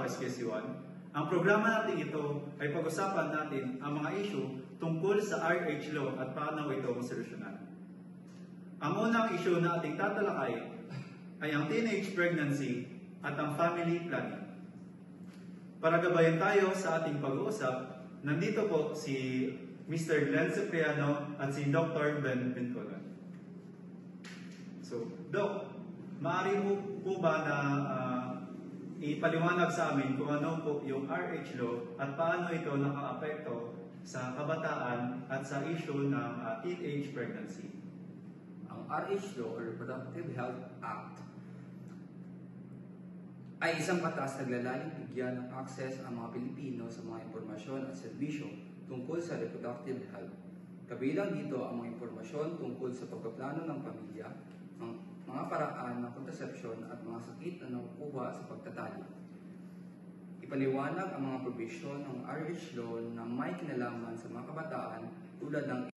SKC1. Ang programa natin ito ay pag-usapan natin ang mga issue tungkol sa RH law at paano ito masolusyonan. Ang unang issue na ating tatalakay ay ang teenage pregnancy at ang family planning. Para gabayan tayo sa ating pag-uusap, nandito po si Mr. Glenn Cipriano at si Dr. Ben Pintolan. So, Doc, maaari mo po ba na ipaliwanag sa amin kung ano po yung RH law at paano ito nakaapekto sa kabataan at sa issue ng teenage pregnancy? Ang RH Law o Reproductive Health Act ay isang batas na naglalayong bigyan ng access ang mga Pilipino sa mga impormasyon at serbisyo tungkol sa reproductive health. Kabilang dito ang mga impormasyon tungkol sa pagpaplano ng pamilya, mga paraan ng kontrasepsyon at mga sakit na nakukuha sa pagtatali. Ipaliwanag ang mga probisyon ng RH Law na may kinalaman sa mga kabataan tulad ng